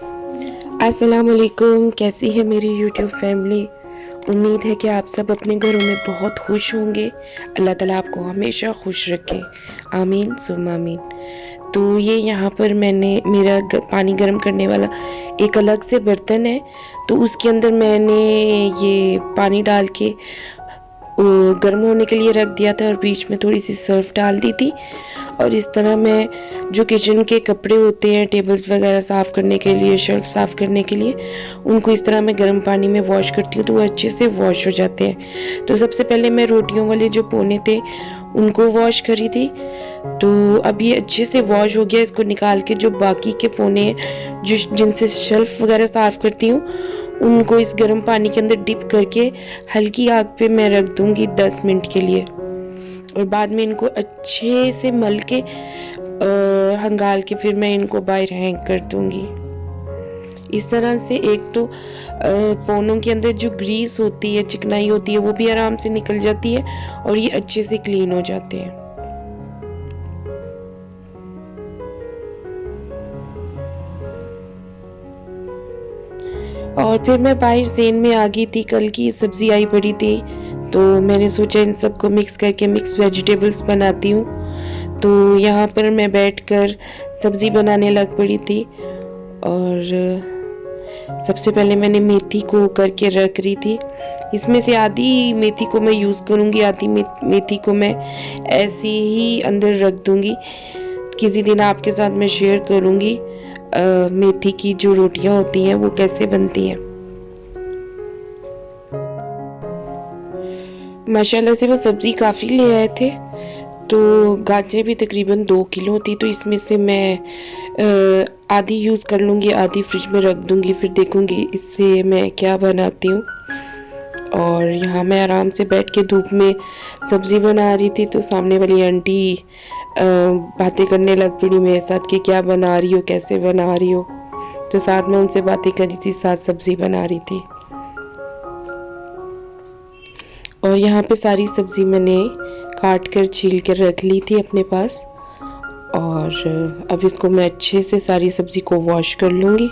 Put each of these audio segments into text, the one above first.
अस्सलाम वालेकुम, कैसी है मेरी यूट्यूब फैमिली। उम्मीद है कि आप सब अपने घरों में बहुत खुश होंगे। अल्लाह ताला आपको हमेशा खुश रखे, आमीन सुम्मा आमीन। तो ये यहाँ पर मैंने मेरा पानी गर्म करने वाला एक अलग से बर्तन है, तो उसके अंदर मैंने ये पानी डाल के गर्म होने के लिए रख दिया था और बीच में थोड़ी सी सर्फ डाल दी थी। और इस तरह मैं जो किचन के कपड़े होते हैं, टेबल्स वगैरह साफ़ करने के लिए, शेल्फ साफ़ करने के लिए, उनको इस तरह मैं गर्म पानी में वॉश करती हूँ तो वो अच्छे से वॉश हो जाते हैं। तो सबसे पहले मैं रोटियों वाले जो पोने थे उनको वॉश करी थी, तो अब ये अच्छे से वॉश हो गया। इसको निकाल के जो बाकी के पोने जो जिनसे शेल्फ वगैरह साफ़ करती हूँ उनको इस गर्म पानी के अंदर डिप करके हल्की आग पे मैं रख दूँगी 10 मिनट के लिए। और बाद में इनको अच्छे से मल के हंगाल के फिर मैं इनको बाहर हैंग कर दूँगी। इस तरह से एक तो पोनों के अंदर जो ग्रीस होती है, चिकनाई होती है, वो भी आराम से निकल जाती है और ये अच्छे से क्लीन हो जाते हैं। और फिर मैं बाहर ज़ेन में आ गई थी, कल की सब्ज़ी आई पड़ी थी, तो मैंने सोचा इन सबको मिक्स करके मिक्स वेजिटेबल्स बनाती हूँ। तो यहाँ पर मैं बैठकर सब्ज़ी बनाने लग पड़ी थी। और सबसे पहले मैंने मेथी को करके रख रही थी। इसमें से आधी मेथी को मैं यूज़ करूँगी, आधी मेथी को मैं ऐसे ही अंदर रख दूँगी। किसी दिन आपके साथ मैं शेयर करूँगी मेथी की जो रोटियां होती हैं वो कैसे बनती हैं। माशाल्लाह से वो सब्ज़ी काफ़ी ले आए थे, तो गाजरें भी तकरीबन 2 किलो थी, तो इसमें से मैं आधी यूज़ कर लूँगी, आधी फ्रिज में रख दूँगी, फिर देखूँगी इससे मैं क्या बनाती हूँ। और यहाँ मैं आराम से बैठ के धूप में सब्ज़ी बना रही थी, तो सामने वाली आंटी बातें करने लग पड़ी मेरे साथ कि क्या बना रही हो, कैसे बना रही हो। तो साथ में उनसे बातें करी थी, साथ सब्ज़ी बना रही थी। और यहाँ पे सारी सब्ज़ी मैंने काट कर छील कर रख ली थी अपने पास। और अब इसको मैं अच्छे से सारी सब्ज़ी को वॉश कर लूँगी।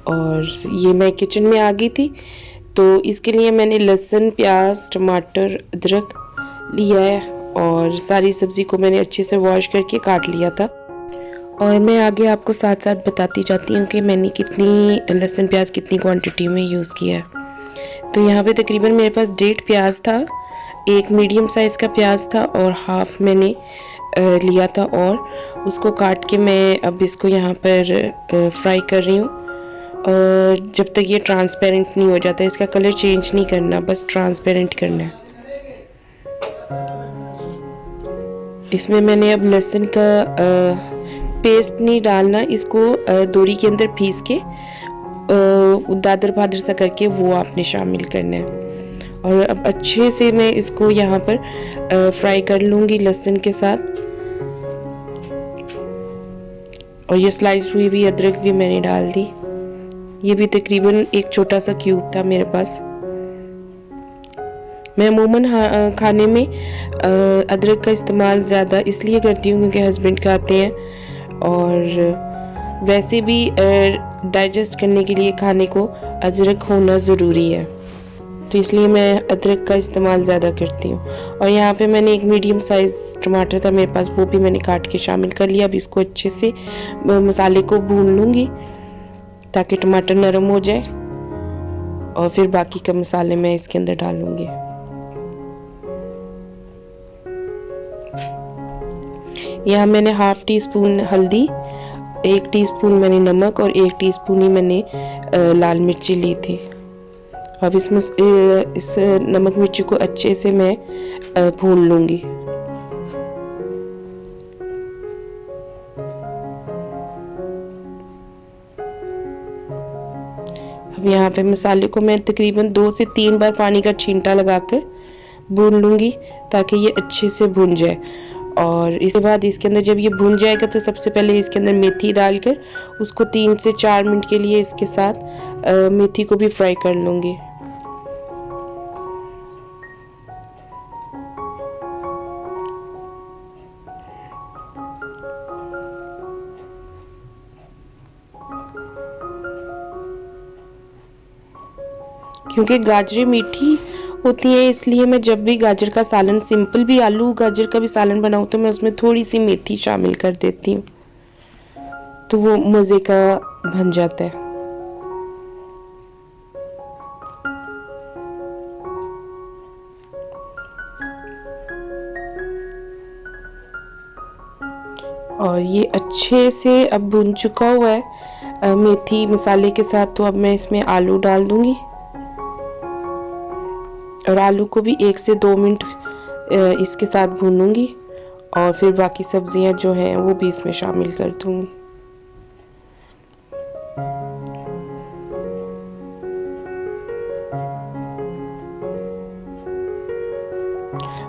और ये मैं किचन में आ गई थी, तो इसके लिए मैंने लहसुन, प्याज, टमाटर, अदरक लिया है और सारी सब्ज़ी को मैंने अच्छे से वॉश करके काट लिया था। और मैं आगे आपको साथ साथ बताती जाती हूँ कि मैंने कितनी लहसुन प्याज कितनी क्वांटिटी में यूज़ किया है। तो यहाँ पे तकरीबन मेरे पास 1.5 प्याज था, एक मीडियम साइज़ का प्याज था और हाफ मैंने लिया था और उसको काट के मैं अब इसको यहाँ पर फ्राई कर रही हूँ। और जब तक ये ट्रांसपेरेंट नहीं हो जाता, इसका कलर चेंज नहीं करना, बस ट्रांसपेरेंट करना है। इसमें मैंने अब लहसुन का पेस्ट नहीं डालना, इसको दोरी के अंदर पीस के दादर भादर सा करके वो आपने शामिल करना है। और अब अच्छे से मैं इसको यहाँ पर फ्राई कर लूँगी लहसुन के साथ। और ये स्लाइस हुई हुई अदरक भी मैंने डाल दी, ये भी तकरीबन एक छोटा सा क्यूब था मेरे पास। मैं अमूमन खाने में अदरक का इस्तेमाल ज़्यादा इसलिए करती हूँ क्योंकि हस्बैंड खाते हैं, और वैसे भी डाइजेस्ट करने के लिए खाने को अदरक होना ज़रूरी है, तो इसलिए मैं अदरक का इस्तेमाल ज़्यादा करती हूँ। और यहाँ पे मैंने एक मीडियम साइज़ टमाटर था मेरे पास, वो भी मैंने काट के शामिल कर लिया। अब इसको अच्छे से मसाले को भून लूँगी ताकि टमाटर नरम हो जाए, और फिर बाकी का मसाले मैं इसके अंदर डालूँगी। यहाँ मैंने हाफ़ टी स्पून हल्दी, 1 टीस्पून मैंने नमक और 1 टीस्पून ही मैंने लाल मिर्ची ली थी। अब इसमें इस नमक मिर्ची को अच्छे से मैं भून लूँगी। अब यहाँ पे मसाले को मैं तकरीबन 2 से 3 बार पानी का छींटा लगाकर भून लूँगी ताकि ये अच्छे से भुन जाए। और इसके बाद इसके अंदर जब ये भुन जाएगा तो सबसे पहले इसके अंदर मेथी डालकर उसको 3 से 4 मिनट के लिए इसके साथ मेथी को भी फ्राई कर लूँगी। क्योंकि गाजरें मीठी होती हैं, इसलिए मैं जब भी गाजर का सालन, सिंपल भी आलू गाजर का भी सालन बनाऊँ तो मैं उसमें थोड़ी सी मेथी शामिल कर देती हूँ, तो वो मज़े का बन जाता है। और ये अच्छे से अब भुन चुका हुआ है मेथी मसाले के साथ, तो अब मैं इसमें आलू डाल दूंगी और आलू को भी 1 से 2 मिनट इसके साथ भूनूंगी और फिर बाकी सब्जियां जो हैं वो भी इसमें शामिल कर दूंगी।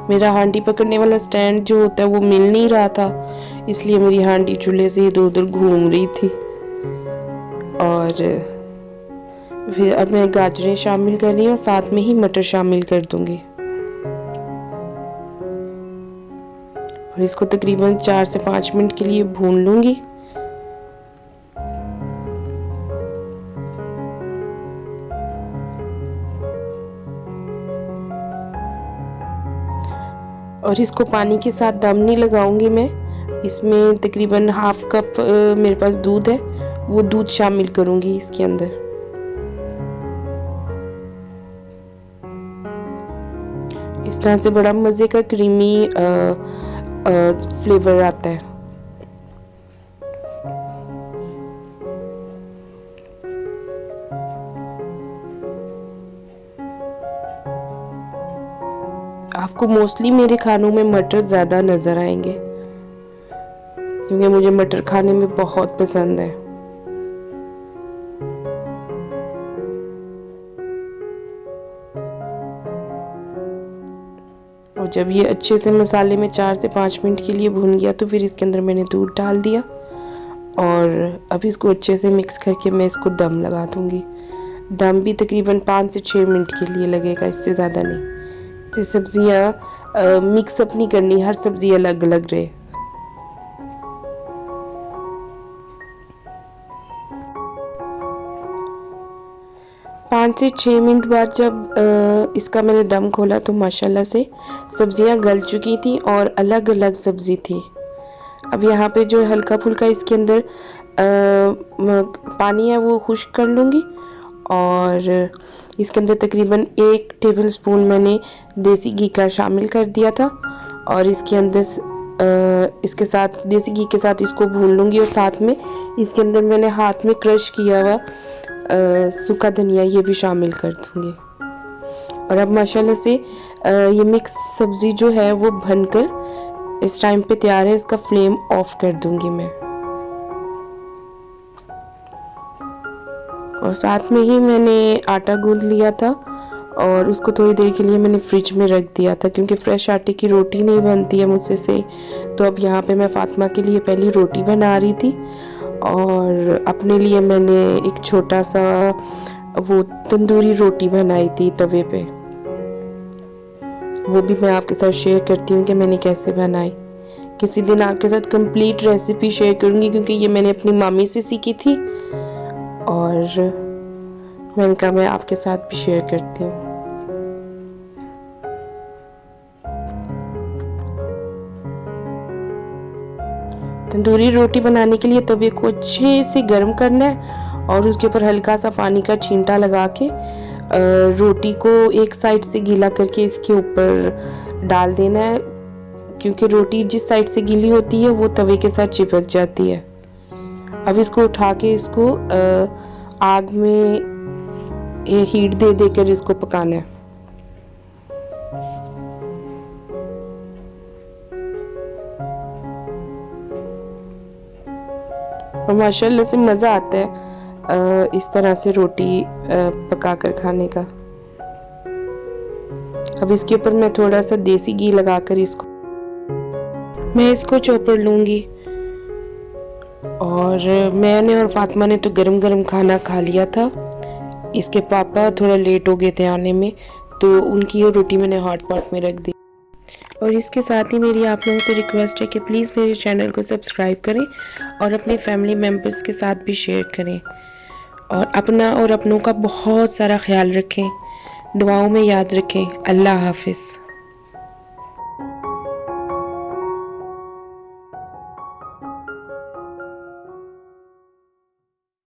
मेरा हांडी पकड़ने वाला स्टैंड जो होता है वो मिल नहीं रहा था, इसलिए मेरी हांडी चूल्हे से इधर उधर घूम रही थी। और फिर अब मैं गाजरें शामिल कर रही हूँ, साथ में ही मटर शामिल कर दूंगी और इसको तकरीबन 4 से 5 मिनट के लिए भून लूंगी। और इसको पानी के साथ दम नहीं लगाऊंगी मैं, इसमें तकरीबन हाफ कप मेरे पास दूध है, वो दूध शामिल करूंगी इसके अंदर। इस तरह से बड़ा मज़े का क्रीमी फ्लेवर आता है। आपको मोस्टली मेरे खानों में मटर ज़्यादा नज़र आएंगे क्योंकि मुझे मटर खाने में बहुत पसंद है। और जब ये अच्छे से मसाले में 4 से 5 मिनट के लिए भून गया तो फिर इसके अंदर मैंने दूध डाल दिया और अब इसको अच्छे से मिक्स करके मैं इसको दम लगा दूंगी। दम भी तकरीबन 5 से 6 मिनट के लिए लगेगा, इससे ज़्यादा नहीं। तो सब्जियाँ मिक्स अप नहीं करनी, हर सब्जी अलग अलग रहे। पाँच से 6 मिनट बाद जब इसका मैंने दम खोला तो माशाल्लाह से सब्जियां गल चुकी थी और अलग अलग सब्ज़ी थी। अब यहाँ पे जो हल्का फुल्का इसके अंदर पानी है वो खुश्क कर लूँगी और इसके अंदर तकरीबन 1 टेबलस्पून मैंने देसी घी का शामिल कर दिया था और इसके अंदर इसके साथ देसी घी के साथ इसको भून लूँगी और साथ में इसके अंदर मैंने हाथ में क्रश किया हुआ सूखा धनिया ये भी शामिल कर दूँगी। और अब माशाल्लाह से ये मिक्स सब्ज़ी जो है वो बनकर इस टाइम पे तैयार है। इसका फ्लेम ऑफ कर दूँगी मैं और साथ में ही मैंने आटा गूंद लिया था और उसको थोड़ी देर के लिए मैंने फ्रिज में रख दिया था क्योंकि फ्रेश आटे की रोटी नहीं बनती है मुझसे से। तो अब यहाँ पे मैं फातिमा के लिए पहली रोटी बना रही थी और अपने लिए मैंने एक छोटा सा वो तंदूरी रोटी बनाई थी तवे पे, वो भी मैं आपके साथ शेयर करती हूँ कि मैंने कैसे बनाई। किसी दिन आपके साथ कंप्लीट रेसिपी शेयर करूँगी क्योंकि ये मैंने अपनी मामी से सीखी थी और मैंने कहा मैं आपके साथ भी शेयर करती हूँ। तंदूरी रोटी बनाने के लिए तवे को अच्छे से गर्म करना है और उसके ऊपर हल्का सा पानी का छींटा लगा के रोटी को एक साइड से गीला करके इसके ऊपर डाल देना है क्योंकि रोटी जिस साइड से गीली होती है वो तवे के साथ चिपक जाती है। अब इसको उठा के इसको आग में हीट दे देकर इसको पकाना है। और माशाल्लाह से मज़ा आता है इस तरह से रोटी पका कर खाने का। अब इसके ऊपर मैं थोड़ा सा देसी घी लगाकर मैं इसको चौपड़ लूँगी। और मैंने और फातिमा ने तो गरम गरम खाना खा लिया था। इसके पापा थोड़ा लेट हो गए थे आने में तो उनकी ये रोटी मैंने हॉट पॉट में रख दी। और इसके साथ ही मेरी आप लोगों से रिक्वेस्ट है कि प्लीज़ मेरे चैनल को सब्सक्राइब करें और अपने फैमिली मेम्बर्स के साथ भी शेयर करें और अपना और अपनों का बहुत सारा ख्याल रखें। दुआओं में याद रखें। अल्लाह हाफिज़।